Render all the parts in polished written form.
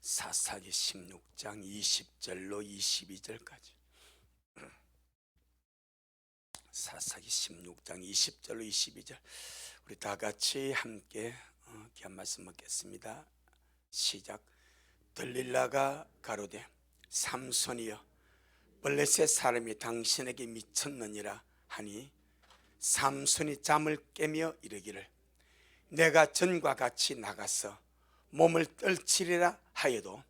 사사기 16장 20절로 22절까지. 사사기 16장 20절로 22절 우리 다 같이 함께 귀한 말씀 먹겠습니다. 시작. 들릴라가 가로되 삼손이여 블레셋 사람이 당신에게 미쳤느니라 하니 삼손이 잠을 깨며 이르기를 내가 전과 같이 나가서 몸을 떨치리라 하여도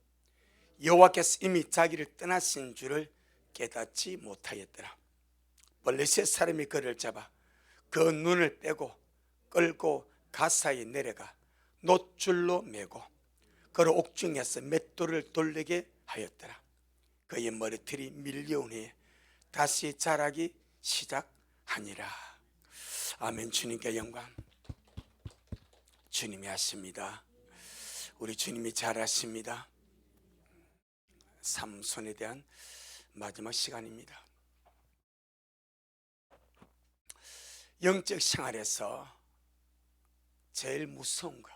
여호와께서 이미 자기를 떠나신 줄을 깨닫지 못하였더라. 블레셋 사람이 그를 잡아 그 눈을 빼고 끌고 가사에 내려가 놋줄로 매고 그를 옥중에서 맷돌을 돌리게 하였더라. 그의 머리털이 밀려온 후에 다시 자라기 시작하니라. 아멘. 주님께 영광. 주님이 하십니다. 우리 주님이 잘하십니다. 삼손에 대한 마지막 시간입니다. 영적 생활에서 제일 무서운 것,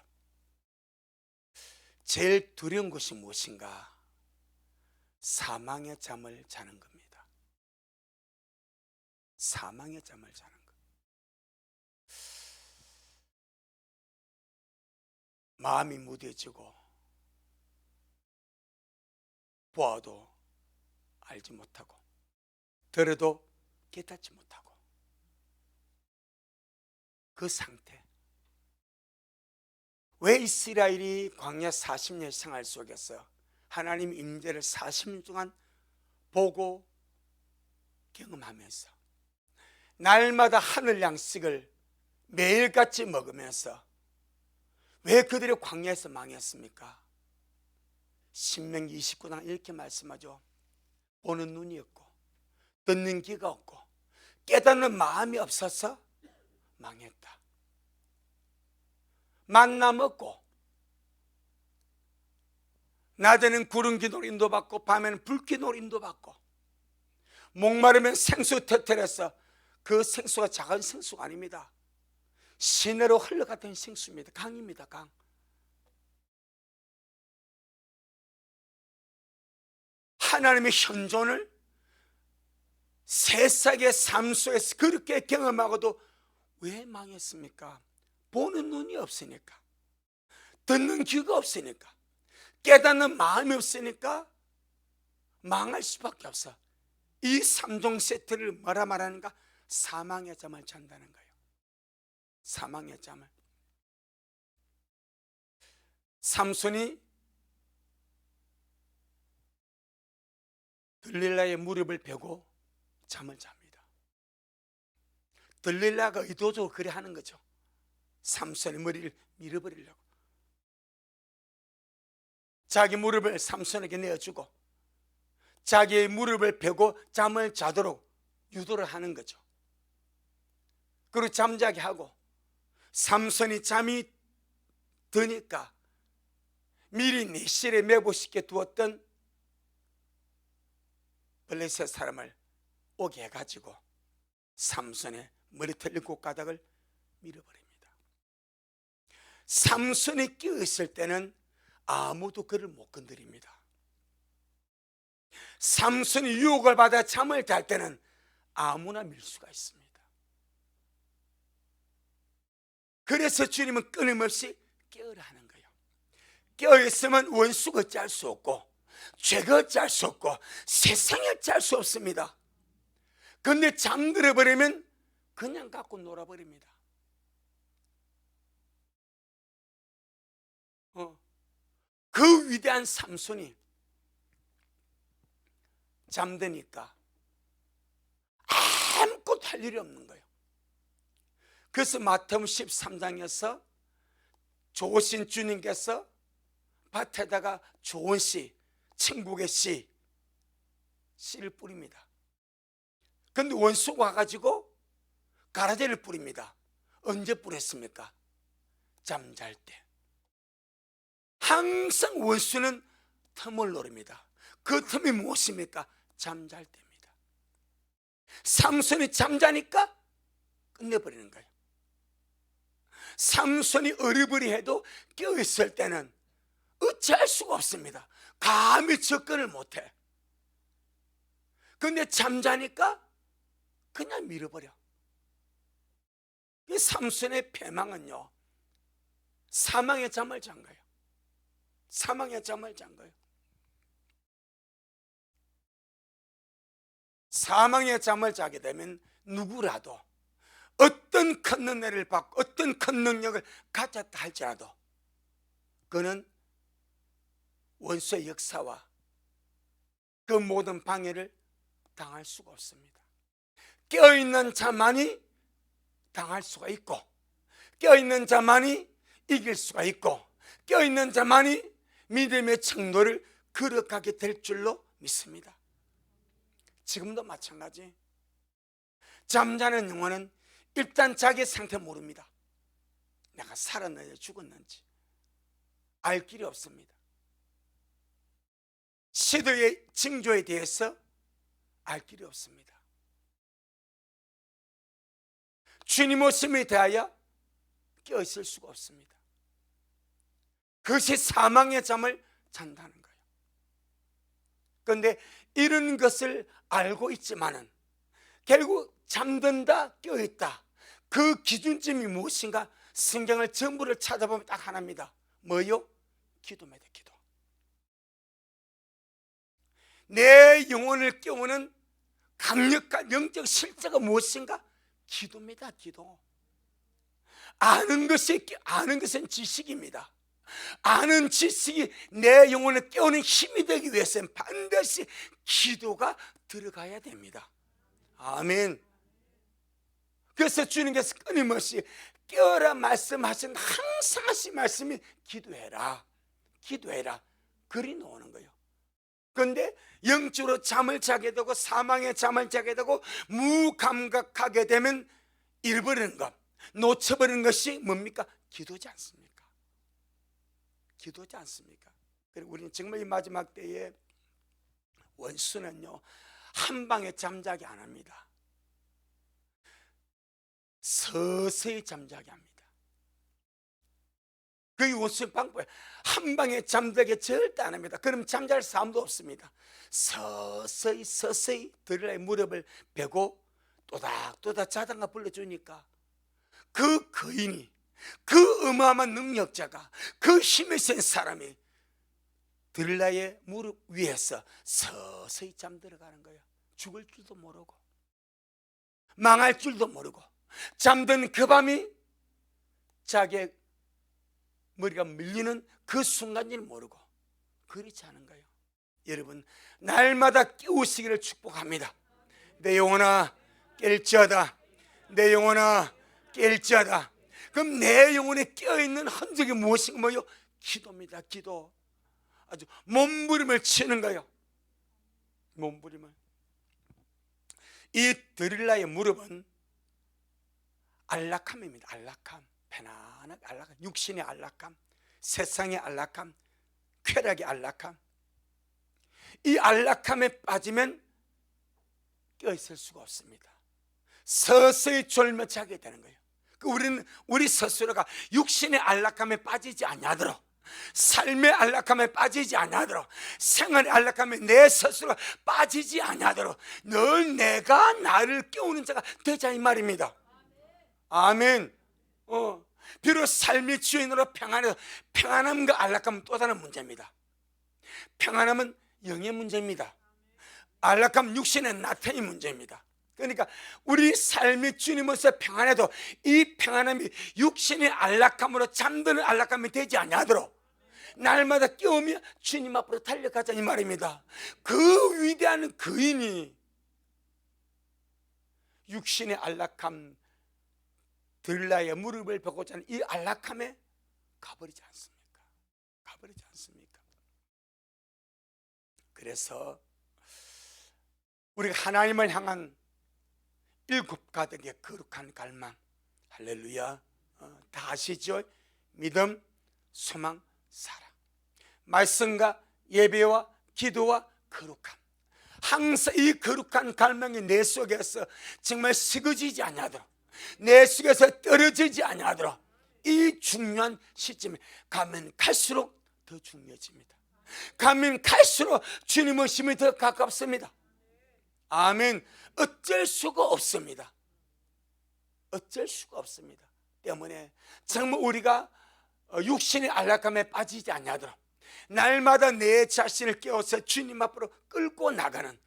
제일 두려운 것이 무엇인가? 사망의 잠을 자는 겁니다. 사망의 잠을 자는 것. 마음이 무뎌지고 보아도 알지 못하고 들어도 깨닫지 못하고 그 상태. 왜 이스라엘이 광야 40년 생활 속에서 하나님 임재를 40년 동안 보고 경험하면서 날마다 하늘 양식을 매일같이 먹으면서 왜 그들이 광야에서 망했습니까? 신명기 29장 이렇게 말씀하죠. 보는 눈이 없고 듣는 귀가 없고 깨닫는 마음이 없어서 망했다. 만나 먹고 낮에는 구름기 노림도 받고 밤에는 불기 노림도 받고 목마르면 생수 터뜨려서 그 생수가 작은 생수가 아닙니다. 시내로 흘러갔던 생수입니다. 강입니다. 강. 하나님의 현존을 세상의 삶 속에서 그렇게 경험하고도 왜 망했습니까? 보는 눈이 없으니까, 듣는 귀가 없으니까, 깨닫는 마음이 없으니까 망할 수밖에 없어. 이 3종 세트를 뭐라 말하는가? 사망의 잠을 잔다는 거예요. 사망의 잠을. 삼손이 들릴라의 무릎을 베고 잠을 잡니다. 들릴라가 의도적으로 그래 하는 거죠. 삼손의 머리를 밀어버리려고. 자기 무릎을 삼손에게 내어주고 자기의 무릎을 베고 잠을 자도록 유도를 하는 거죠. 그리고 잠자게 하고 삼손이 잠이 드니까 미리 내실에 매복시켜 두었던 블레셋 사람을 오게 해가지고 삼손의 머리털 7가닥을 밀어버립니다. 삼손이 깨어있을 때는 아무도 그를 못 건드립니다. 삼손이 유혹을 받아 잠을 잘 때는 아무나 밀 수가 있습니다. 그래서 주님은 끊임없이 깨어라 하는 거예요. 깨어있으면 원수가 어찌할 수 없고 죄가 어찌할 수 없고 세상이 어찌할 수 없습니다. 그런데 잠들어 버리면 그냥 갖고 놀아버립니다. 그 위대한 삼손이 잠드니까 아무것도 할 일이 없는 거예요. 그래서 마태복음 13장에서 좋으신 주님께서 밭에다가 좋은 씨, 천국의 씨를 뿌립니다. 그런데 원수가 와가지고 가라지를 뿌립니다. 언제 뿌렸습니까? 잠잘 때. 항상 원수는 틈을 노립니다. 그 틈이 무엇입니까? 잠잘 때입니다. 삼손이 잠자니까 끝내버리는 거예요. 삼손이 어리버리해도 깨어있을 때는 어찌할 수가 없습니다. 감히 접근을 못해. 근데 잠자니까 그냥 밀어버려. 이 삼손의 패망은요, 사망의 잠을 잔 거예요. 사망의 잠을 잔 거예요. 사망의 잠을 자게 되면 누구라도 어떤 큰 은혜를 받고 어떤 큰 능력을 가졌다 할지라도 그는 원수의 역사와 그 모든 방해를 당할 수가 없습니다. 깨어있는 자만이 당할 수가 있고, 깨어있는 자만이 이길 수가 있고, 깨어있는 자만이 믿음의程도를 걸어가게 될 줄로 믿습니다. 지금도 마찬가지. 잠자는 영혼은 일단 자기 상태 모릅니다. 내가 살았는지 죽었는지 알 길이 없습니다. 시도의 징조에 대해서 알 길이 없습니다. 주님 오심에 대하여 깨어있을 수가 없습니다. 그것이 사망의 잠을 잔다는 거예요. 그런데 이런 것을 알고 있지만은 결국 잠든다, 깨어있다, 그 기준점이 무엇인가? 성경을 전부를 찾아보면 딱 하나입니다. 뭐요? 기도입니다. 기도. 내 영혼을 깨우는 강력한 영적 실제가 무엇인가? 기도입니다. 기도. 아는 것은 지식입니다. 아는 지식이 내 영혼을 깨우는 힘이 되기 위해서는 반드시 기도가 들어가야 됩니다. 아멘. 그래서 주님께서 끊임없이 깨어라 말씀하신, 항상 하신 말씀이 기도해라, 기도해라, 그리 나오는 거예요. 그런데 영적으로 잠을 자게 되고 사망의 잠을 자게 되고 무감각하게 되면 잃어버리는 것, 놓쳐버리는 것이 뭡니까? 기도지 않습니까? 기도지 않습니까? 그리고 우리는 정말 이 마지막 때에 원수는요, 한 방에 잠자게 안 합니다. 서서히 잠자게 합니다. 그게 원수의 방법이에요. 한 방에 잠자게 절대 안 합니다. 그럼 잠잘 사람도 없습니다. 서서히 들의 무릎을 베고 또닥또닥 자장가 불러주니까 그 거인이, 그 어마어마한 능력자가, 그 힘이 센 사람이 들라의 무릎 위에서 서서히 잠들어가는 거예요. 죽을 줄도 모르고 망할 줄도 모르고 잠든 그 밤이 자기의 머리가 밀리는 그 순간을 모르고 그렇지 않은 거예요. 여러분, 날마다 깨우시기를 축복합니다. 내 영혼아 깰지어다, 내 영혼아 깰지어다. 그럼 내 영혼에 깨어있는 흔적이 무엇인가? 뭐요? 기도입니다. 기도. 아주 몸부림을 치는 거예요. 몸부림을. 이 드릴라의 무릎은 안락함입니다. 안락함. 편안하게 안락함. 육신의 안락함, 세상의 안락함, 쾌락의 안락함. 이 안락함에 빠지면 깨어있을 수가 없습니다. 서서히 졸며 자게 되는 거예요. 우리 스스로가 육신의 안락함에 빠지지 않냐도록, 삶의 안락함에 빠지지 않냐도록, 생활의 안락함에 내 스스로가 빠지지 않냐도록 늘 내가 나를 깨우는 자가 되자 이 말입니다. 아멘. 비록 삶의 주인으로 평안함과 안락함은 또 다른 문제입니다. 평안함은 영의 문제입니다. 안락함은 육신의 나태의 문제입니다. 그러니까 우리 삶의 주님으로서 평안해도 이 평안함이 육신의 안락함으로 잠드는 안락함이 되지 않냐도록 날마다 깨우며 주님 앞으로 달려가자 이 말입니다. 그 위대한 거인이 육신의 안락함, 들라의 무릎을 베고자 하는 이 안락함에 가버리지 않습니까? 가버리지 않습니까? 그래서 우리가 하나님을 향한 7가닥의 거룩한 갈망, 할렐루야, 다 아시죠? 믿음, 소망, 사랑, 말씀과 예배와 기도와 거룩함. 항상 이 거룩한 갈망이 내 속에서 정말 쓰러지지 않냐도록, 내 속에서 떨어지지 않냐도록 이 중요한 시점에 가면 갈수록 더 중요해집니다. 가면 갈수록 주님 오심이 더 가깝습니다. 아멘. 어쩔 수가 없습니다. 어쩔 수가 없습니다. 때문에 정말 우리가 육신의 안락함에 빠지지 않냐도록 날마다 내 자신을 깨워서 주님 앞으로 끌고 나가는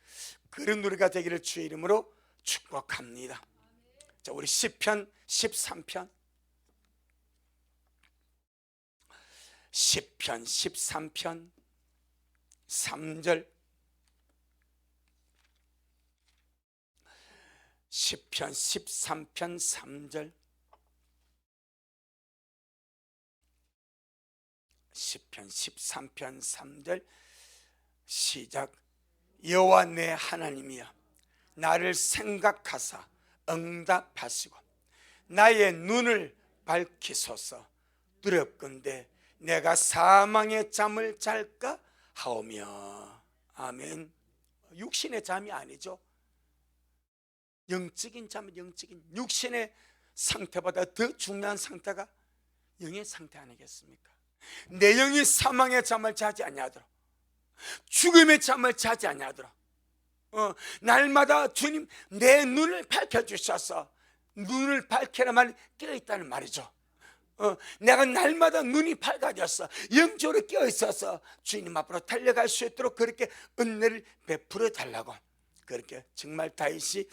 그런 우리가 되기를 주의 이름으로 축복합니다. 자, 우리 시편 13편 시편 13편 3절 시편 13편 3절 시편 13편 3절 시작. 여호와 내 하나님이여 나를 생각하사 응답하시고 나의 눈을 밝히소서. 두렵건대 내가 사망의 잠을 잘까 하오며. 아멘. 육신의 잠이 아니죠. 영적인 잠은 영적인 육신의 상태보다 더 중요한 상태가 영의 상태 아니겠습니까? 내 영이 사망의 잠을 자지 아니하도록 죽음의 잠을 자지 아니하도록 날마다 주님 내 눈을 밝혀주셔서 눈을 밝혀라 말이 깨어있다는 말이죠. 내가 날마다 눈이 밝아져서 영적으로 깨어있어서 주님 앞으로 달려갈 수 있도록 그렇게 은혜를 베풀어 달라고 그렇게 정말 다윗이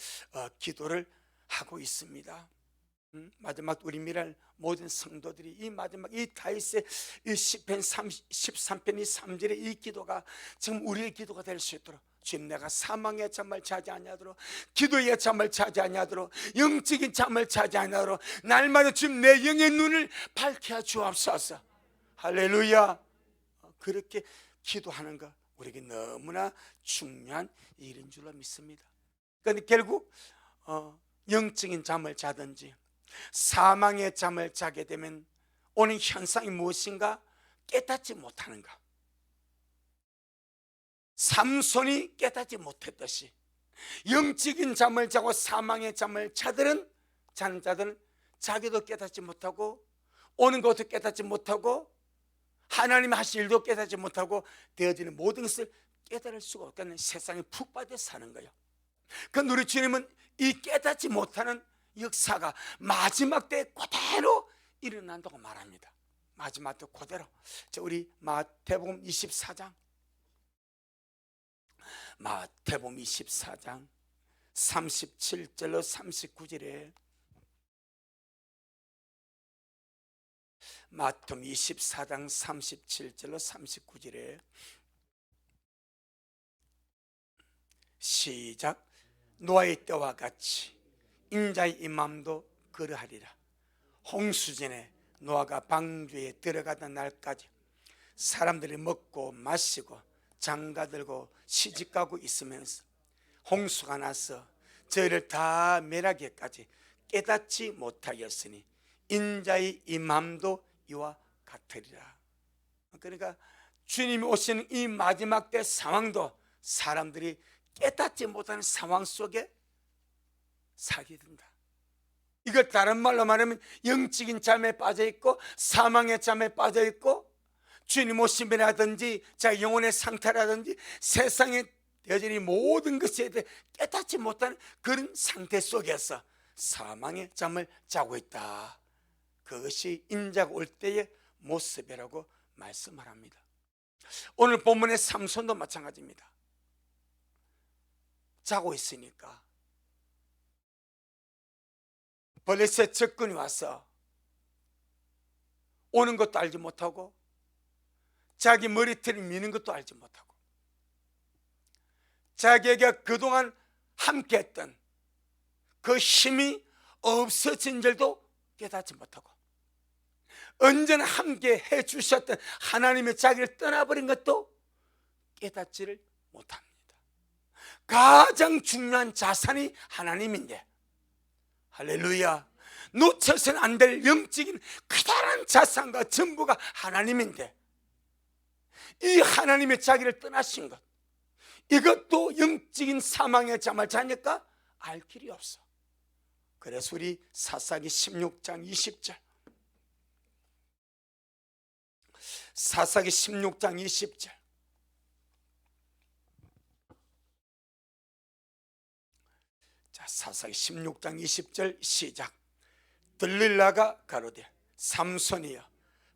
기도를 하고 있습니다. 마지막 우리 미랄 모든 성도들이 이 마지막 이 다윗의 이 시편 13편 이 3절의 이 기도가 지금 우리의 기도가 될 수 있도록 주님 내가 사망의 잠을 자지 아니하도록 기도의 잠을 자지 아니하도록 영적인 잠을 자지 아니하도록 날마다 주님 내 영의 눈을 밝혀 주옵소서. 할렐루야. 그렇게 기도하는 것 우리에게 너무나 중요한 일인 줄로 믿습니다. 그런데 결국 영적인 잠을 자든지 사망의 잠을 자게 되면 오는 현상이 무엇인가? 깨닫지 못하는 것. 삼손이 깨닫지 못했듯이 영적인 잠을 자고 사망의 잠을 자는 자들은 자기도 깨닫지 못하고 오는 것도 깨닫지 못하고 하나님이 하실 일도 깨닫지 못하고 되어지는 모든 것을 깨달을 수가 없다는 세상에 푹 빠져 사는 거예요. 그런데 우리 주님은 이 깨닫지 못하는 역사가 마지막 때에 그대로 일어난다고 말합니다. 마지막 때 그대로. 자, 우리 마태복음 24장 마태복음 24장 37절로 39절에 마태복음 24장 37절로 39절에 시작. 노아의 때와 같이 인자의 임함도 그러하리라. 홍수전에 노아가 방주에 들어가던 날까지 사람들이 먹고 마시고 장가들고 시집가고 있으면서 홍수가 나서 저희를 다 멸하기까지 깨닫지 못하였으니 인자의 임함도 이와 같으리라. 그러니까 주님이 오시는 이 마지막 때 상황도 사람들이 깨닫지 못하는 상황 속에 살게 된다. 이걸 다른 말로 말하면 영적인 잠에 빠져 있고 사망의 잠에 빠져 있고 주님 오심이라든지 자 영혼의 상태라든지 세상에 여전히 모든 것에 대해 깨닫지 못하는 그런 상태 속에서 사망의 잠을 자고 있다. 그것이 인자가 올 때의 모습이라고 말씀합니다. 오늘 본문의 삼손도 마찬가지입니다. 자고 있으니까 블레셋 적군이 와서 오는 것도 알지 못하고 자기 머리털을 미는 것도 알지 못하고 자기가 그동안 함께했던 그 힘이 없어진 줄도 깨닫지 못하고 언제나 함께 해주셨던 하나님의 자기를 떠나버린 것도 깨닫지를 못합니다. 가장 중요한 자산이 하나님인데 할렐루야. 놓쳐서는 안 될 영적인 커다란 자산과 전부가 하나님인데 이 하나님의 자기를 떠나신 것 이것도 영적인 사망의 잠을 자니까 알 길이 없어. 그래서 우리 사사기 16장 20절 사사기 16장 20절. 자, 사사기 16장 20절 시작. 들릴라가 가로되 삼손이여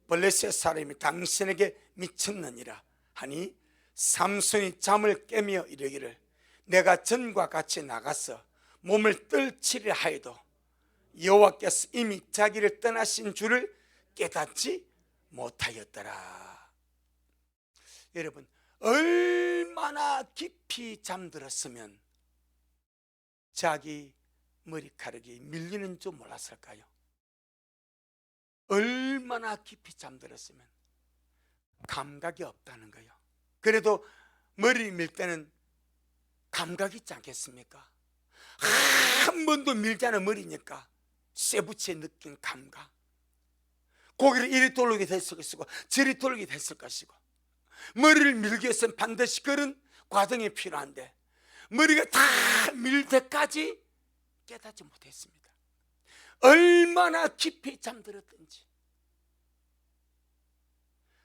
블레셋 사람이 당신에게 미쳤느니라 하니 삼손이 잠을 깨며 이르기를 내가 전과 같이 나가서 몸을 떨치려 하여도 여호와께서 이미 자기를 떠나신 줄을 깨닫지 못하였더라. 여러분, 얼마나 깊이 잠들었으면 자기 머리카락이 밀리는 줄 몰랐을까요? 얼마나 깊이 잠들었으면 감각이 없다는 거예요. 그래도 머리를 밀 때는 감각이 있지 않겠습니까? 한 번도 밀지 않은 머리니까 쇠붙이에 느낀 감각, 고개를 이리 돌리게 됐을 것이고 저리 돌리게 됐을 것이고, 머리를 밀기 위해서는 반드시 그런 과정이 필요한데 머리가 다 밀 때까지 깨닫지 못했습니다. 얼마나 깊이 잠들었든지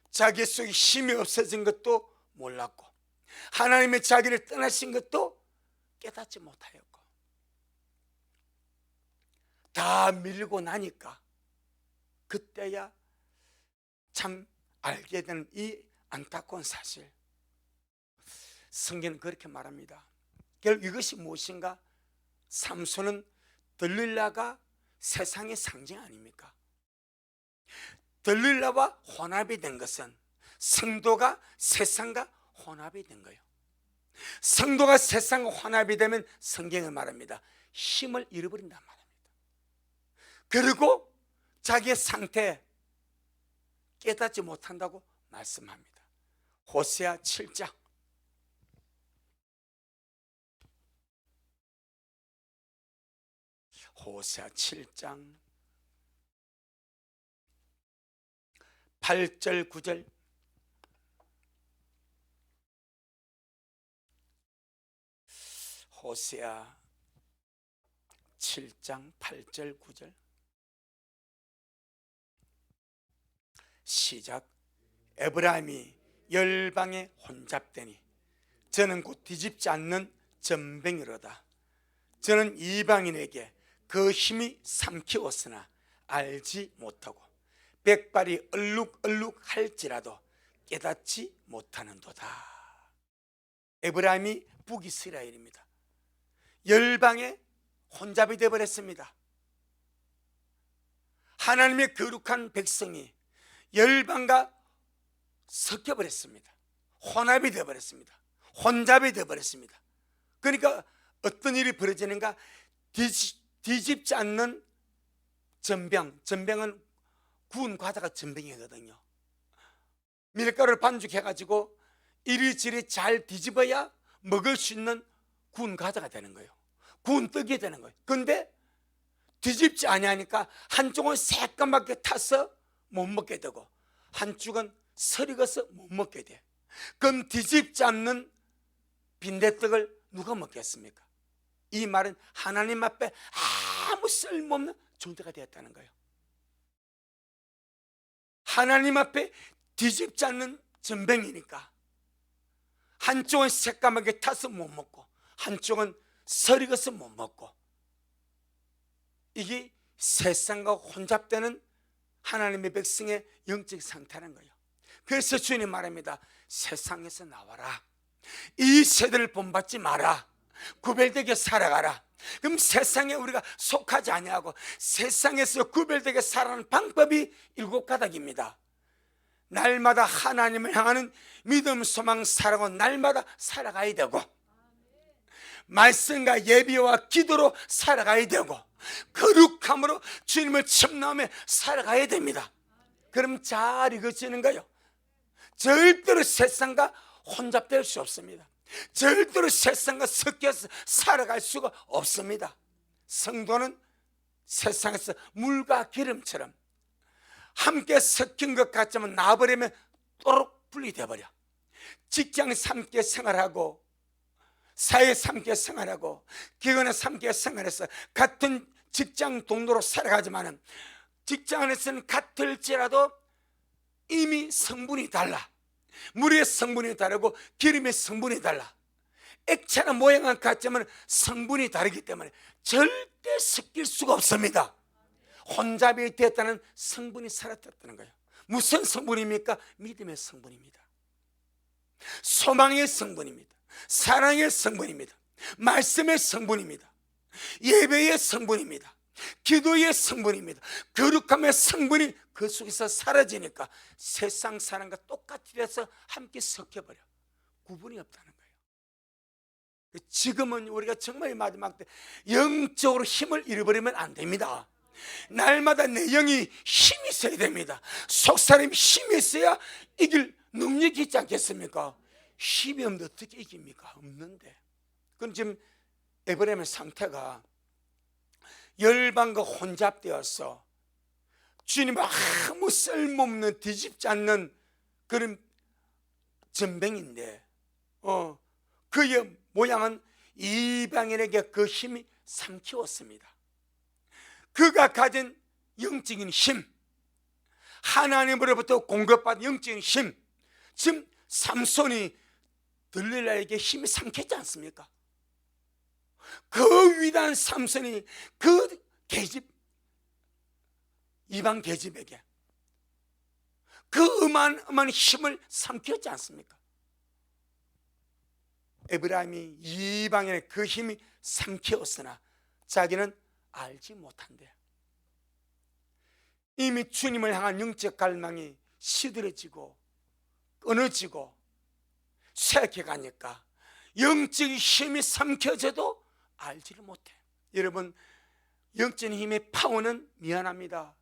자기 속에 힘이 없어진 것도 몰랐고 하나님의 자기를 떠나신 것도 깨닫지 못하였고, 다 밀고 나니까 그때야 참 알게 되는 이 안타까운 사실. 성경은 그렇게 말합니다. 결국 이것이 무엇인가? 삼손은 들릴라가 세상의 상징 아닙니까? 들릴라와 혼합이 된 것은 성도가 세상과 혼합이 된 거예요. 성도가 세상과 혼합이 되면 성경은 말합니다. 힘을 잃어버린단 말입니다. 그리고 자기의 상태에 깨닫지 못한다고 말씀합니다. 호세아 7장. 호세아 7장 8절 9절. 호세아 7장 8절 9절 시작. 에브라임이 열방에 혼잡되니 저는 곧 뒤집지 않는 전병이로다. 저는 이방인에게 그 힘이 삼키웠으나 알지 못하고 백발이 얼룩얼룩 할지라도 깨닫지 못하는도다. 에브라임이 북이스라엘입니다. 열방에 혼잡이 되어버렸습니다. 하나님의 거룩한 백성이 열방과 섞여버렸습니다. 혼합이 되어버렸습니다. 혼잡이 되어버렸습니다. 그러니까 어떤 일이 벌어지는가? 뒤집지 않는 전병. 전병은 구운 과자가 전병이거든요. 밀가루를 반죽해가지고 이리저리 잘 뒤집어야 먹을 수 있는 구운 과자가 되는 거예요. 구운 떡이 되는 거예요. 그런데 뒤집지 아니하니까 한쪽은 새까맣게 타서 못 먹게 되고 한쪽은 설익어서 못 먹게 돼. 그럼 뒤집지 않는 빈대떡을 누가 먹겠습니까? 이 말은 하나님 앞에 아무 쓸모없는 존재가 되었다는 거예요. 하나님 앞에 뒤집지 않는 전병이니까 한쪽은 새까맣게 타서 못 먹고 한쪽은 설익어서 못 먹고, 이게 세상과 혼잡되는 하나님의 백성의 영적 상태라는 거예요. 그래서 주님 말합니다. 세상에서 나와라. 이 세대를 본받지 마라. 구별되게 살아가라. 그럼 세상에 우리가 속하지 아니하고 세상에서 구별되게 살아가는 방법이 7가닥입니다. 날마다 하나님을 향하는 믿음, 소망, 사랑은 날마다 살아가야 되고, 말씀과 예비와 기도로 살아가야 되고, 거룩함으로 주님을 첨나오며 살아가야 됩니다. 그럼 잘 이루어지는 거예요. 절대로 세상과 혼잡될 수 없습니다. 절대로 세상과 섞여서 살아갈 수가 없습니다. 성도는 세상에서 물과 기름처럼 함께 섞인 것 같지만 나버리면 또록 분리되어버려. 직장에서 함께 생활하고 사회에서 함께 생활하고 기관에서 함께 생활해서 같은 직장 동료로 살아가지만 직장 안에서는 같을지라도 이미 성분이 달라. 물의 성분이 다르고 기름의 성분이 달라. 액체나 모양은 같지만 성분이 다르기 때문에 절대 섞일 수가 없습니다. 혼잡이 됐다는 성분이 사라졌다는 거예요. 무슨 성분입니까? 믿음의 성분입니다. 소망의 성분입니다. 사랑의 성분입니다. 말씀의 성분입니다. 예배의 성분입니다. 기도의 성분입니다. 거룩함의 성분이 그 속에서 사라지니까 세상 사람과 똑같이 돼서 함께 섞여버려. 구분이 없다는 거예요. 지금은 우리가 정말 마지막 때 영적으로 힘을 잃어버리면 안 됩니다. 날마다 내 영이 힘이 있어야 됩니다. 속사람이 힘이 있어야 이길 능력이 있지 않겠습니까? 힘이 없는데 어떻게 이깁니까? 없는데. 그럼 지금 에브라임의 상태가 열방과 혼잡되어서 주님 아무 쓸모없는 뒤집지 않는 그런 전병인데 그의 모양은 이방인에게 그 힘이 삼키웠습니다. 그가 가진 영적인 힘, 하나님으로부터 공급받은 영적인 힘, 지금 삼손이 들릴라에게 힘이 삼켰지 않습니까? 그 위대한 삼손이 그 계집, 이방 계집에게 그 어마어마한 힘을 삼켰지 않습니까? 에브라임이 이방인의 그 힘이 삼켰으나 자기는 알지 못한대. 이미 주님을 향한 영적 갈망이 시들어지고 끊어지고 쇠약해 가니까 영적 힘이 삼켜져도 알지를 못해. 여러분, 영적 힘의 파워는 미안합니다.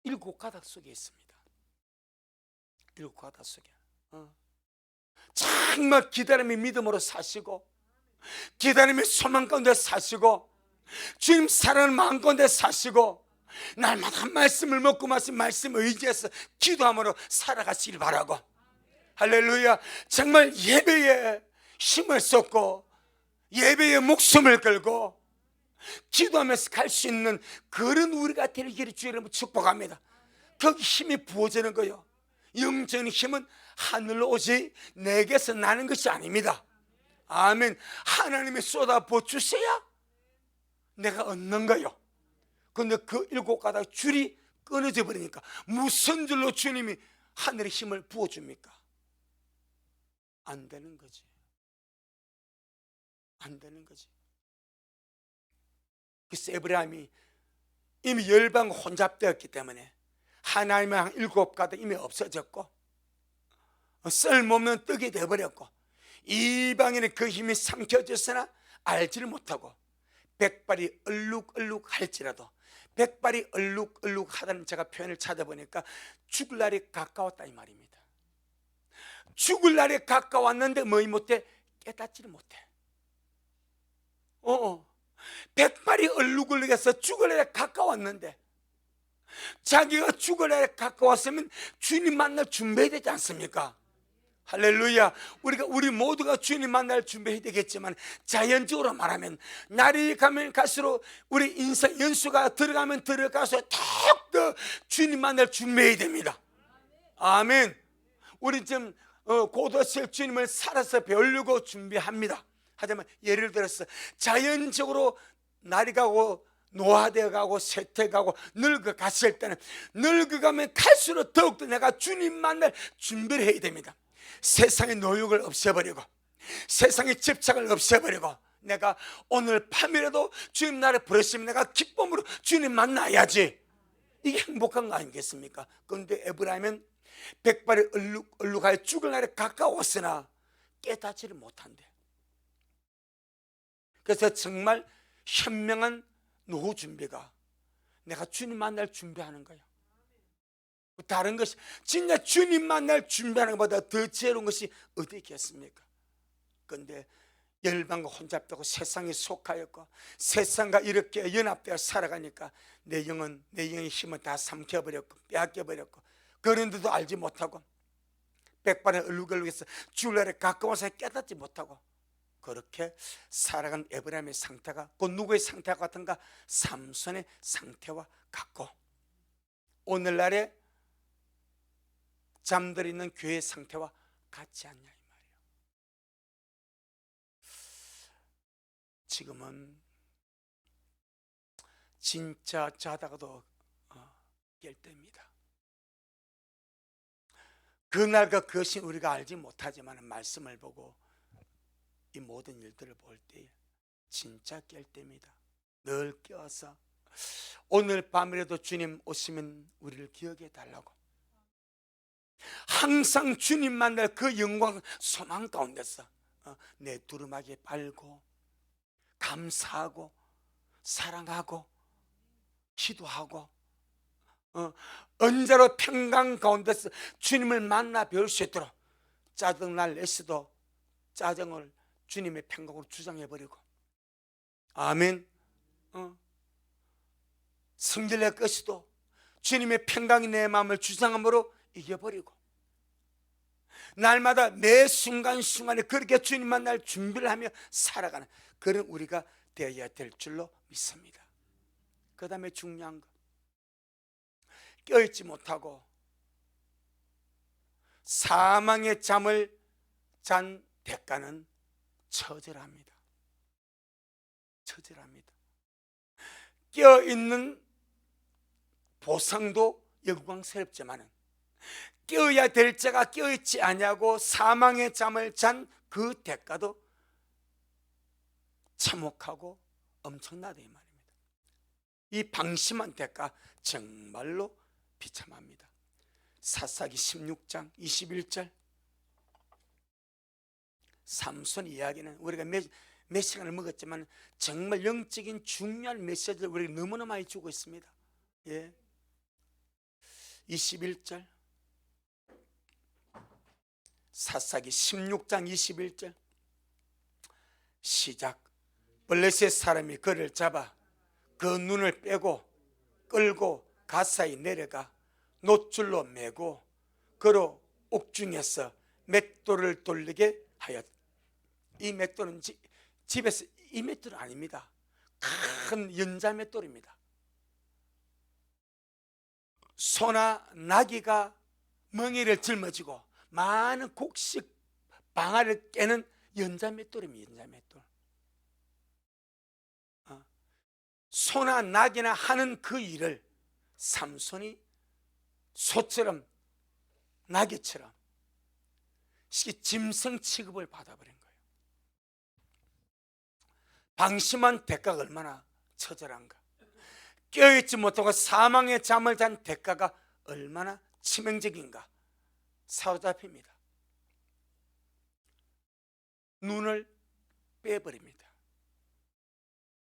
7가닥 속에 있습니다. 7가닥 속에. 정말 기다림의 믿음으로 사시고 기다림의 소망 가운데 사시고 주님 사랑하는 마음 가운데 사시고 날마다 말씀을 먹고 말씀 의지해서 기도함으로 살아가시길 바라고, 할렐루야. 정말 예배에 힘을 쏟고 예배에 목숨을 걸고 기도하면서 갈 수 있는 그런 우리가 되기를 주의 이름으로 축복합니다. 거기 힘이 부어지는 거예요. 영적인 힘은 하늘로 오지 내게서 나는 것이 아닙니다. 아멘. 하나님이 쏟아부어 주셔야 내가 얻는 거요. 그런데 그 7가닥 줄이 끊어져 버리니까 무슨 줄로 주님이 하늘의 힘을 부어줍니까? 안 되는 거지. 안 되는 거지. 그래서 에브라임이 이미 열방 혼잡되었기 때문에 하나님의 한 7가닥 이미 없어졌고 쓸모없는 떡이 되어버렸고 이방인의 그 힘이 삼켜졌으나 알지를 못하고 백발이 얼룩얼룩 할지라도, 백발이 얼룩얼룩 하다는 제가 표현을 찾아보니까 죽을 날이 가까웠다 이 말입니다. 죽을 날이 가까웠는데 뭐이 못해? 깨닫지를 못해. 백발이 얼룩얼룩해서 죽을 날이 가까웠는데 자기가 죽을 날에 가까웠으면 주님 만날 준비해야 되지 않습니까? 할렐루야. 우리 모두가 주님 만날 준비해야 되겠지만 자연적으로 말하면 날이 가면 갈수록 우리 인생 연수가 들어가면 들어가서 더욱더 주님 만날 준비해야 됩니다. 아멘. 우리 지금 고도실 주님을 살아서 배우려고 준비합니다. 하지만 예를 들어서 자연적으로 날이 가고 노화되어 가고 쇠퇴가고 늙어갔을 때는 늙어가면 갈수록 더욱더 내가 주님 만날 준비를 해야 됩니다. 세상의 노역을 없애버리고 세상의 집착을 없애버리고 내가 오늘 밤이라도 주님 나를 부르시면 내가 기쁨으로 주님 만나야지. 이게 행복한 거 아니겠습니까? 그런데 에브라임은 백발이 얼룩하여 죽을 날에 가까웠으나 깨닫지를 못한대. 그래서 정말 현명한 노후 준비가 내가 주님 만날 준비하는 거예요. 다른 것이 진짜 주님 만날 준비하는 것보다 더 지혜로운 것이 어디 있겠습니까? 그런데 열방과 혼잡되고 세상에 속하였고 세상과 이렇게 연합되어 살아가니까 내 영의 힘을 다 삼켜버렸고 빼앗겨버렸고 그런데도 알지 못하고 백발의 얼룩얼룩해서 죽을 날에 가까워서 깨닫지 못하고 그렇게 살아간 에브라임의 상태가 곧 누구의 상태와 같은가? 삼손의 상태와 같고 오늘날의 잠들어 있는 교회의 상태와 같지 않냐 이 말이에요. 지금은 진짜 자다가도 깰 때입니다. 그날과 그것이 우리가 알지 못하지만 말씀을 보고 이 모든 일들을 볼 때 진짜 깰 때입니다. 늘 깨어서 오늘 밤이라도 주님 오시면 우리를 기억해 달라고, 항상 주님 만날 그 영광 소망 가운데서 내 두루마기에 빨고 감사하고 사랑하고 기도하고 언제로 평강 가운데서 주님을 만나 배울 수 있도록 짜증날 애써도 짜증을 주님의 평강으로 주장해버리고, 아멘. 성질낼 것이도 주님의 평강이 내 마음을 주장함으로 이겨버리고, 날마다 매 순간순간에 그렇게 주님 만날 준비를 하며 살아가는 그런 우리가 되어야 될 줄로 믿습니다. 그 다음에 중요한 거, 깨어있지 못하고 사망의 잠을 잔 대가는 처절합니다. 처절합니다. 깨어있는 보상도 영광스럽지만 깨어야 될 자가 깨어있지 아니하고 사망의 잠을 잔 그 대가도 참혹하고 엄청나다 이 말입니다. 이 방심한 대가 정말로 비참합니다. 사사기 16장 21절 삼손 이야기는 우리가 몇 시간을 먹었지만 정말 영적인 중요한 메시지를 우리가 너무나 많이 주고 있습니다. 예. 21절 사사기 16장 21절 시작. 블레셋 사람이 그를 잡아 그 눈을 빼고 끌고 가사히 내려가 놋줄로 매고 그로 옥중에서 맷돌을 돌리게 하였다. 이 맷돌은 집에서 이 맷돌은 아닙니다. 큰 연자 맷돌입니다. 소나 나귀가 멍에를 짊어지고 많은 곡식 방아를 깨는 연자 맷돌입니다. 연자 맷돌. 소나 나귀나 하는 그 일을 삼손이 소처럼 나귀처럼 짐승 취급을 받아버린 거예요. 방심한 대가가 얼마나 처절한가, 깨어있지 못하고 사망의 잠을 잔 대가가 얼마나 치명적인가 사로잡힙니다. 눈을 빼버립니다.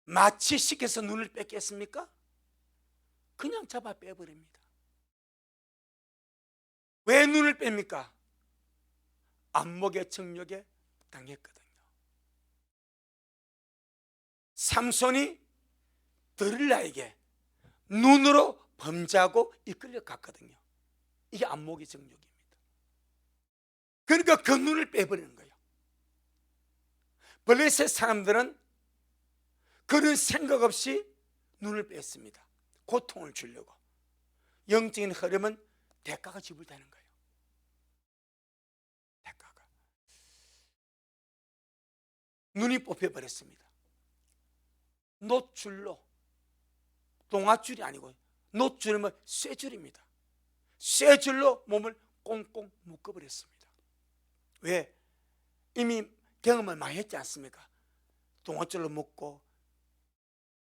마취 시켜서 눈을 뺐겠습니까? 그냥 잡아 빼버립니다. 왜 눈을 뺍니까? 안목의 정욕에 당했거든요. 삼손이 드릴라에게 눈으로 범죄하고 이끌려 갔거든요. 이게 안목의 정욕입니다. 그러니까 그 눈을 빼버리는 거예요. 블레셋 사람들은 그런 생각 없이 눈을 뺐습니다. 고통을 주려고. 영적인 흐름은 대가가 지불되는 거예요. 대가가. 눈이 뽑혀버렸습니다. 놋줄로, 동아줄이 아니고 놋줄이면 쇠줄입니다. 쇠줄로 몸을 꽁꽁 묶어버렸습니다. 왜? 이미 경험을 많이 했지 않습니까? 동아줄로 묶고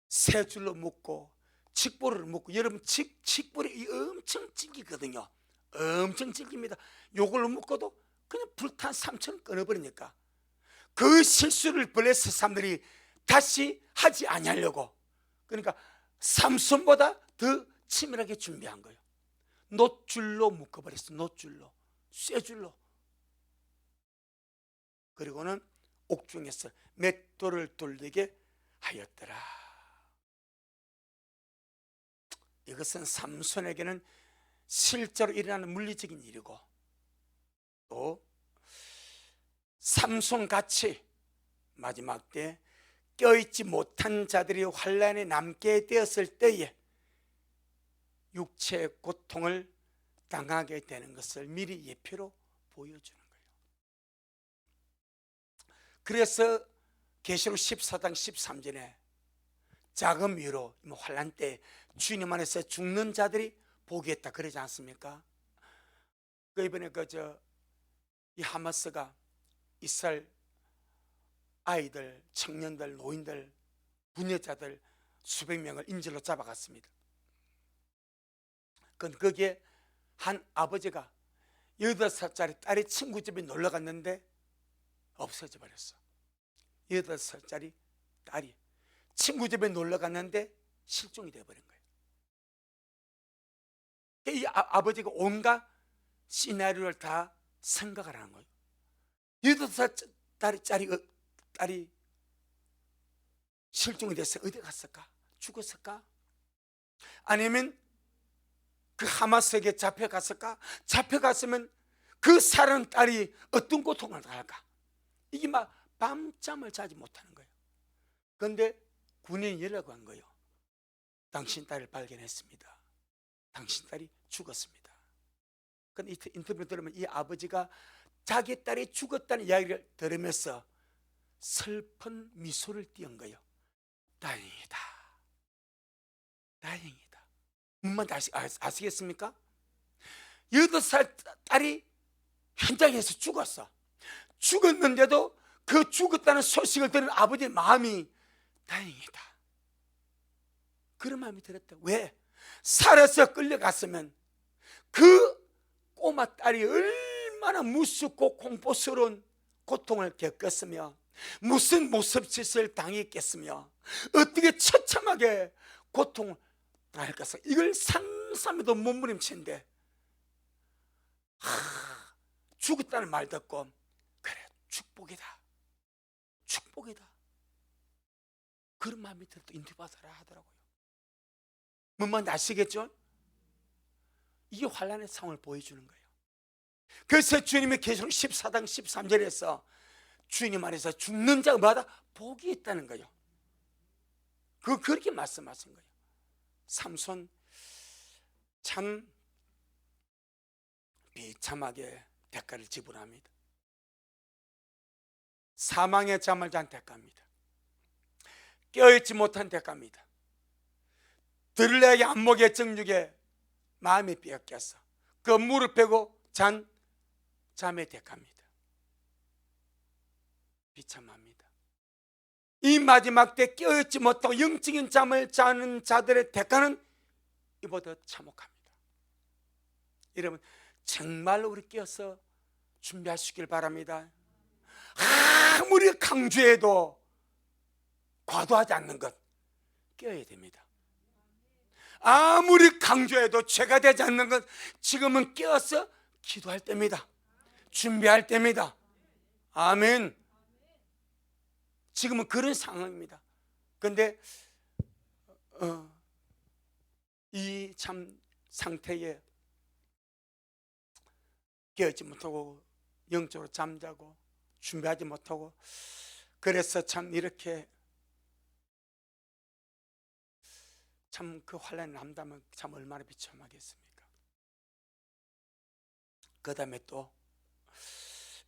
쇠줄로 묶고 칡볼을 묶고, 여러분 칡볼이 엄청 질기거든요. 엄청 질깁니다. 요걸로 묶어도 그냥 불탄 삼천을 끊어버리니까 그 실수를 블레셋 사람들이 다시 하지 아니하려고, 그러니까 삼손보다 더 치밀하게 준비한 거예요. 놋줄로 묶어버렸어. 놋줄로, 쇠줄로. 그리고는 옥중에서 맷돌을 돌리게 하였더라. 이것은 삼손에게는 실제로 일어나는 물리적인 일이고, 또 삼손같이 마지막 때 껴있지 못한 자들이 환란에 남게 되었을 때에 육체의 고통을 당하게 되는 것을 미리 예표로 보여주는 거예요. 그래서 계시록 14장 13절에 작은 위로 환난 때 주님 안에서 죽는 자들이 보겠다 그러지 않습니까? 이번에 이 하마스가 이스라엘 아이들, 청년들, 노인들, 부녀자들 수백 명을 인질로 잡아갔습니다. 거기에 한 아버지가 8살짜리 딸이 친구 집에 놀러 갔는데 없어져 버렸어. 8살짜리 딸이 친구 집에 놀러 갔는데 실종이 되어버린 거예요. 이 아버지가 온갖 시나리오를 다 생각을 하는 거예요. 8살짜리 딸이 실종이 돼서 어디 갔을까? 죽었을까? 아니면 그 하마스에게 잡혀갔을까? 잡혀갔으면 그 사는 딸이 어떤 고통을 당할까? 이게 막 밤잠을 자지 못하는 거예요. 그런데 군인이 연락한 거예요. 당신 딸을 발견했습니다. 당신 딸이 죽었습니다. 그런데 인터뷰를 들으면 이 아버지가 자기 딸이 죽었다는 이야기를 들으면서 슬픈 미소를 띄운 거예요. 다행이다. 다행이다. 뭔 말인지 아시겠습니까? 8살 딸이 현장에서 죽었어. 죽었는데도 그 죽었다는 소식을 들은 아버지의 마음이 다행이다. 그런 마음이 들었다. 왜? 살아서 끌려갔으면 그 꼬마 딸이 얼마나 무섭고 공포스러운 고통을 겪었으며 무슨 모습짓을 당했겠으며 어떻게 처참하게 고통을 당할 것을 이걸 상상해도 몸부림치는데 죽었다는 말 듣고 그래 축복이다 축복이다 그런 마음이 들어 인터뷰하더라 하더라고요. 뭔 말인지 아시겠죠? 이게 환난의 상황을 보여주는 거예요. 그래서 주님의 계시록 14장 13절에서 주님 안에서 죽는 자마다 복이 있다는 거예요. 그렇게 말씀하신 거예요. 삼손 참 비참하게 대가를 지불합니다. 사망의 잠을 잔 대가입니다. 깨어있지 못한 대가입니다. 들레의 안목의 정육에 마음이 빼앗겼어. 그 무릎 빼고 잔 잠의 대가입니다. 비참합니다. 이 마지막 때 깨어있지 못하고 영적인 잠을 자는 자들의 대가는 이보다 참혹합니다. 여러분 정말로 우리 깨어서 준비하시길 바랍니다. 아무리 강조해도 과도하지 않는 것 깨어야 됩니다. 아무리 강조해도 죄가 되지 않는 것 지금은 깨어서 기도할 때입니다. 준비할 때입니다. 아멘. 지금은 그런 상황입니다. 그런데 이 참 상태에 깨어있지 못하고 영적으로 잠자고 준비하지 못하고 그래서 참 이렇게 참 그 환난을 남다면 참 얼마나 비참하겠습니까? 그 다음에 또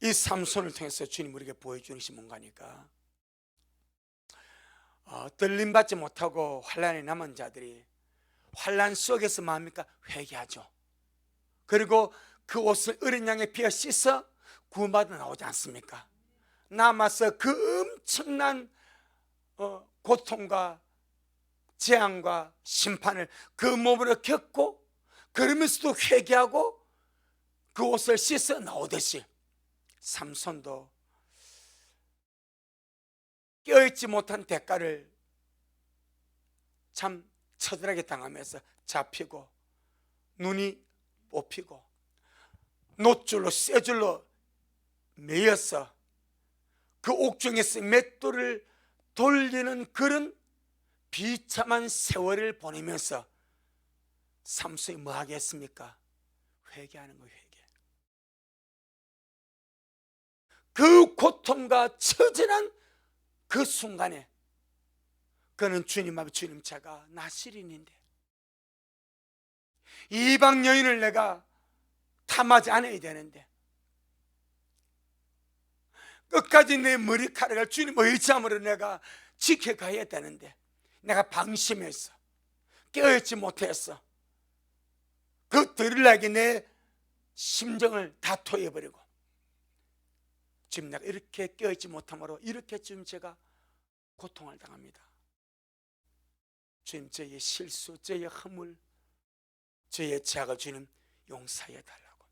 이 삼손을 통해서 주님 우리에게 보여주는 것이 뭔가니까 들림받지 못하고 환난에 남은 자들이 환난 속에서 뭐합니까? 회개하죠. 그리고 그 옷을 어린 양의 피에 씻어 구원받아 나오지 않습니까? 남아서 그 엄청난 고통과 재앙과 심판을 그 몸으로 겪고 그러면서도 회개하고 그 옷을 씻어 나오듯이 삼손도 깨어있지 못한 대가를 참 처절하게 당하면서 잡히고 눈이 뽑히고 노줄로 쇠줄로 매여서 그 옥중에서 맷돌을 돌리는 그런 비참한 세월을 보내면서 삼손이 뭐 하겠습니까? 회개하는 거예요. 회개. 그 고통과 처절한 그 순간에 그는 주님 앞에 주님 제가 나시린인데 이방 여인을 내가 탐하지 않아야 되는데, 끝까지 내 머리카락을 주님 의지함으로 내가 지켜가야 되는데, 내가 방심했어, 깨어있지 못했어. 그 들으려고 내 심정을 다 토해버리고, 지금 내가 이렇게 깨어있지 못함으로 이렇게 지금 제가 고통을 당합니다. 주님, 저의 실수, 저의 허물, 저의 죄악을 주님 용서해 달라고.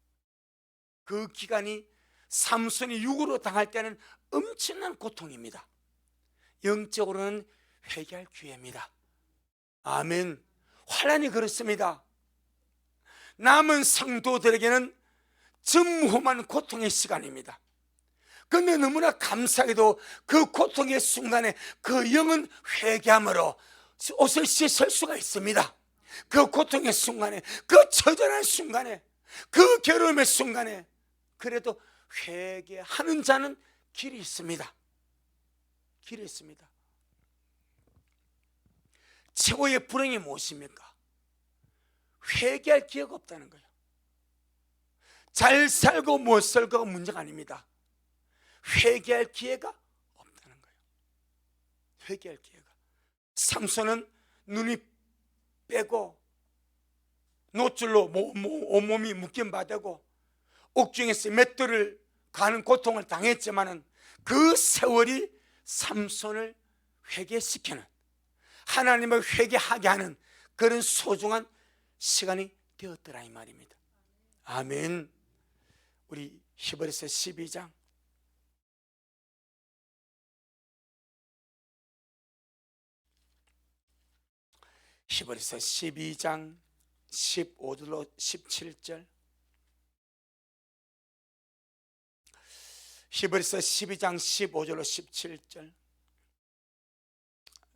그 기간이 삼손이 육으로 당할 때는 엄청난 고통입니다. 영적으로는 회개할 기회입니다. 아멘. 환난이 그렇습니다. 남은 성도들에게는 전무후무한 고통의 시간입니다. 그런데 너무나 감사하게도 그 고통의 순간에 그 영은 회개함으로 옷을 씻을 수가 있습니다. 그 고통의 순간에, 그 처절한 순간에, 그 괴로움의 순간에 그래도 회개하는 자는 길이 있습니다. 길이 있습니다. 최고의 불행이 무엇입니까? 회개할 기회가 없다는 거예요. 잘 살고 못 살고가 문제가 아닙니다. 회개할 기회가 없다는 거예요. 회개할 기회가. 삼손은 눈이 빼고 노줄로 온몸이 묶임바되고 옥중에서 맷돌을 가는 고통을 당했지만은 그 세월이 삼손을 회개시키는, 하나님을 회개하게 하는 그런 소중한 시간이 되었더라 이 말입니다. 아멘. 우리 히브리서 12장 히브리서 12장 15절로 17절, 히브리서 12장 15절로 17절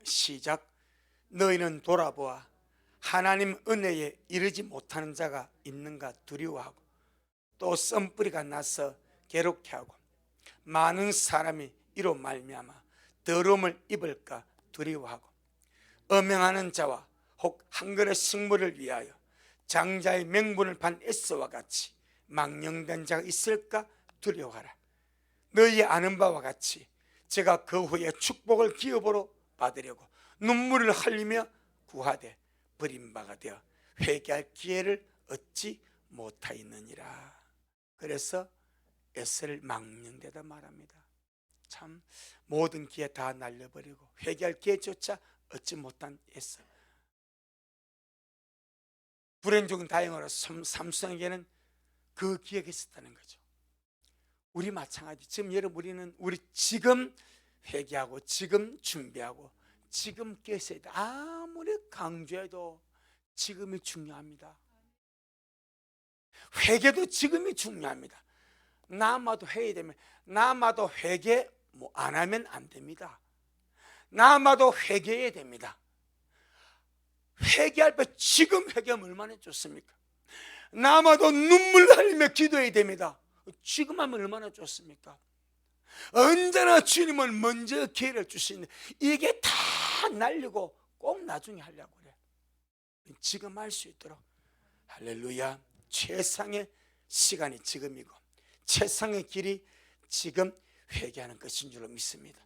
시작. 너희는 돌아보아 하나님 은혜에 이르지 못하는 자가 있는가 두려워하고, 또 썸뿌리가 나서 괴롭게 하고 많은 사람이 이로 말미암아 더러움을 입을까 두려워하고, 엄명하는 자와 혹 한 그릇 식물을 위하여 장자의 명분을 판 에서와 같이 망령된 자가 있을까 두려워하라. 너희 아는 바와 같이 제가 그 후에 축복을 기업으로 받으려고 눈물을 흘리며 구하되 버림바가 되어 회개할 기회를 얻지 못하였느니라. 그래서 에서를 망령되다 말합니다. 참 모든 기회 다 날려버리고 회개할 기회조차 얻지 못한 에서. 불행 중 다행으로 삼손에게는 그 기회가 있었다는 거죠. 우리 마찬가지. 지금 여러분, 우리 지금 회개하고 지금 준비하고 지금 깨어야 돼. 아무리 강조해도 지금이 중요합니다. 회개도 지금이 중요합니다. 남아도 해야 되면, 남아도 회개 안 하면 안 됩니다. 남아도 회개해야 됩니다. 회개할 때 지금 회개하면 얼마나 좋습니까? 남아도 눈물 흘리며 기도해야 됩니다. 지금 하면 얼마나 좋습니까? 언제나 주님은 먼저 기회를 주시는데 이게 다 날리고 꼭 나중에 하려고 그래. 지금 할 수 있도록. 할렐루야. 최상의 시간이 지금이고 최상의 길이 지금 회개하는 것인 줄로 믿습니다.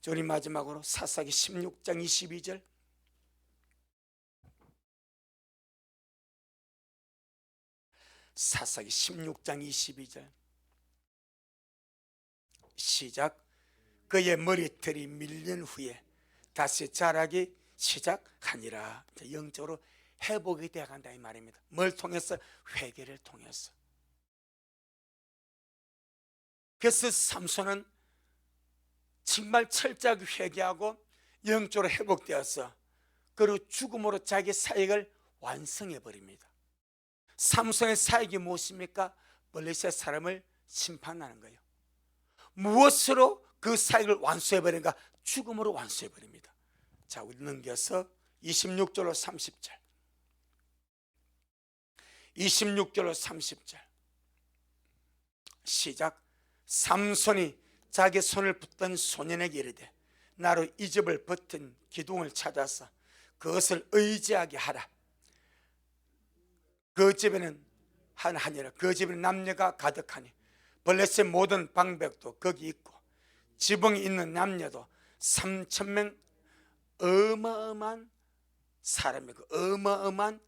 우리 마지막으로 사사기 16장 22절 사사기 16장 22절 시작. 그의 머리털이 밀린 후에 다시 자라기 시작하니라. 영적으로 회복이 되어간다 이 말입니다. 뭘 통해서? 회개를 통해서. 그래서 삼손은 정말 철저하게 회개하고 영적으로 회복되어서 그리고 죽음으로 자기 사역을 완성해버립니다. 삼손의 사역이 무엇입니까? 블레셋 사람을 심판하는 거예요. 무엇으로 그 사역을 완수해버린가? 죽음으로 완수해버립니다. 자, 우리 넘겨서 26절로 30절 26절로 30절 시작. 삼손이 자기 손을 붙던 소년에게 이르되 나로 이 집을 버튼 기둥을 찾아서 그것을 의지하게 하라. 그 집에는 하니라. 그 집에 남녀가 가득하니 블레셋 모든 방백도 거기 있고 지붕이 있는 남녀도 3,000명, 어마어마한 사람이고 어마어마한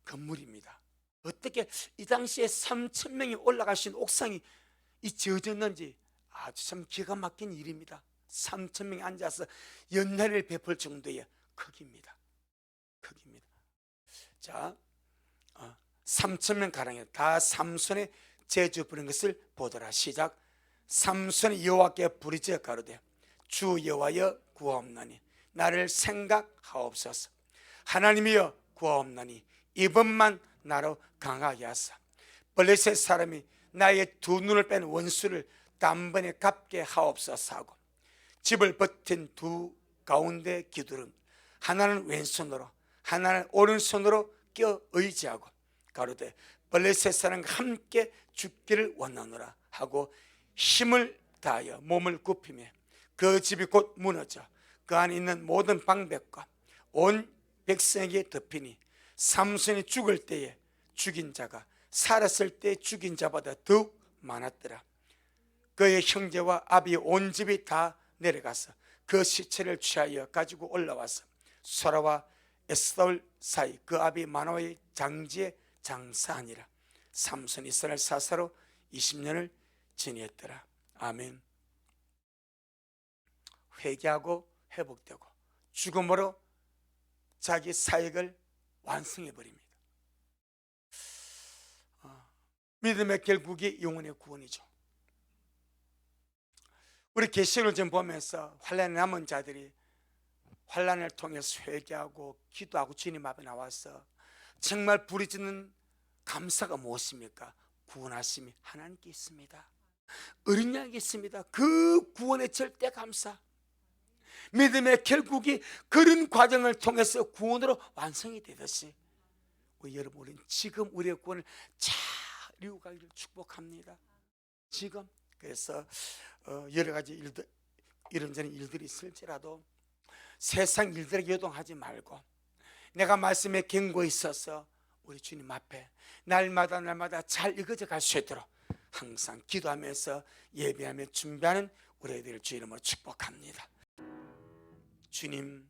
건물입니다. 어떻게 이 당시에 3,000명이 올라갈 수 있는 옥상이 지어졌는지 아주 참 기가 막힌 일입니다. 3,000명이 앉아서 연례를 베풀 정도의 크기입니다. 자, 3,000명 가량이 다 삼손의 제주 부른 것을 보더라. 시작. 삼손이 여호와께 부르짖어 가로되 주 여호와여 구하옵나니 나를 생각하옵소서. 하나님이여 구하옵나니 이번만 나로 강하게 하사 블레셋 사람이 나의 두 눈을 뺀 원수를 단번에 갚게 하옵소서 하고 집을 버틴 두 가운데 기둥은 하나는 왼손으로 하나는 오른손으로 껴 의지하고 가로되 블레셋 사람과 함께 죽기를 원하노라 하고 힘을 다하여 몸을 굽히며 그 집이 곧 무너져 그 안에 있는 모든 방백과 온 백성에게 덮이니 삼손이 죽을 때에 죽인 자가 살았을 때 죽인 자보다 더욱 많았더라. 그의 형제와 아비의 온 집이 다 내려가서 그 시체를 취하여 가지고 올라와서 소라와 에스다올 사이 그 아비 마노아의 장지에 장사하니라. 삼손이 이스라엘 사사로 20년을 지냈더라. 아멘. 회개하고 회복되고 죽음으로 자기 사역을 완성해 버립니다. 믿음의 결국이 영혼의 구원이죠. 우리 계시록을 좀 보면서 환난에 남은 자들이 환난을 통해서 회개하고 기도하고 주님 앞에 나와서 정말 부르짖는 감사가 무엇입니까? 구원하심이 하나님께 있습니다. 어린 양이 있습니다. 그 구원의 절대 감사. 믿음의 결국이 그런 과정을 통해서 구원으로 완성이 되듯이 우리 여러분은 지금 우리의 구원을 잘 이루가기를 축복합니다. 지금 그래서 여러 가지 일들, 이런저런 일들이 있을지라도 세상 일들에 요동하지 말고 내가 말씀에 견고히 있어서 우리 주님 앞에 날마다 잘 이어져 갈 수 있도록 항상 기도하면서 예배하며 준비하는 우리 애들 주 이름으로 축복합니다. 주님,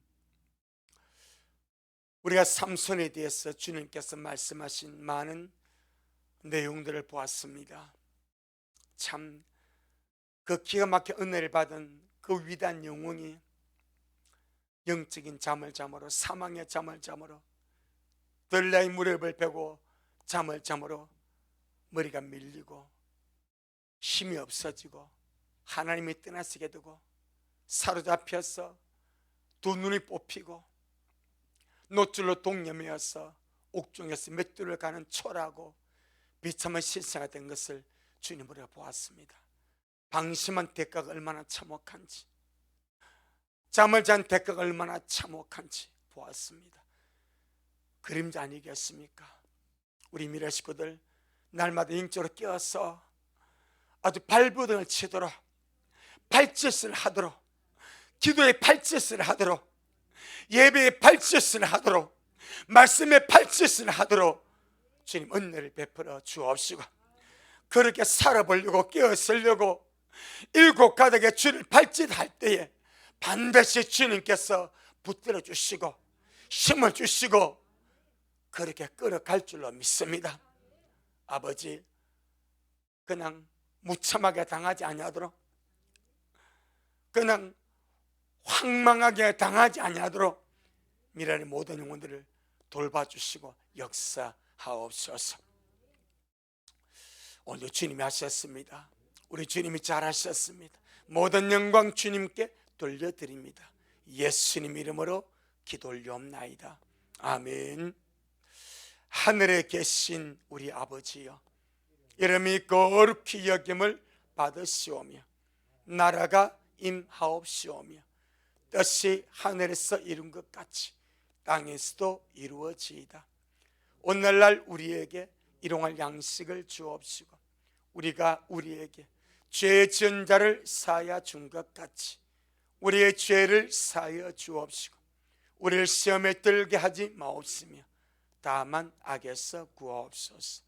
우리가 삼손에 대해서 주님께서 말씀하신 많은 내용들을 보았습니다. 참 그 기가 막힌 은혜를 받은 그 위대한 영웅이 영적인 잠을 잠으로 사망의 잠을 잠으로 들라의 무렵을 베고 잠을 잠으로 머리가 밀리고 힘이 없어지고 하나님이 떠나시게 되고 사로잡혀서 두 눈이 뽑히고 노줄로 동여매어서 옥중에서 맷돌을 가는 초라하고 비참한 실세가 된 것을 주님으로 보았습니다. 방심한 대가가 얼마나 참혹한지, 잠을 잔 대가가 얼마나 참혹한지 보았습니다. 그림자 아니겠습니까? 우리 미래 식구들 날마다 영적으로 깨어서 아주 발버둥을 치도록 발짓을 하도록 기도의 발짓을 하도록 예배의 발짓을 하도록 말씀의 발짓을 하도록 주님 은혜를 베풀어 주옵시고 그렇게 살아보려고 깨어서려고 일곱 가닥의 줄을 발짓할 때에 반드시 주님께서 붙들어 주시고 힘을 주시고 그렇게 끌어갈 줄로 믿습니다. 아버지, 그냥 무참하게 당하지 아니하도록 그냥 황망하게 당하지 아니하도록 미래의 모든 영혼들을 돌봐주시고 역사하옵소서. 오늘 주님이 하셨습니다. 우리 주님이 잘하셨습니다. 모든 영광 주님께 돌려드립니다. 예수님 이름으로 기도 올리옵나이다. 아멘. 하늘에 계신 우리 아버지여, 이름이 거룩히 여김을 받으시오며 나라가 임하옵시오며 뜻이 하늘에서 이룬 것 같이 땅에서도 이루어지이다. 오늘날 우리에게 일용할 양식을 주옵시고 우리가 우리에게 죄 지은 자를 사하여 준 것 같이 우리의 죄를 사하여 주옵시고 우리를 시험에 들게 하지 마옵시며 다만 악에서 구하옵소서.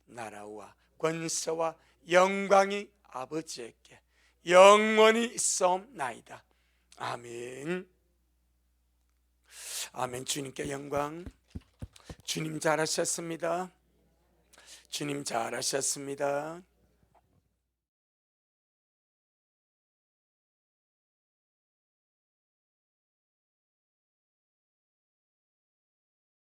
나라와 권세와 영광이 아버지에게 영원히 있사옵나이다. 아멘. 아멘. 주님께 영광. 주님 잘하셨습니다. 주님 잘하셨습니다.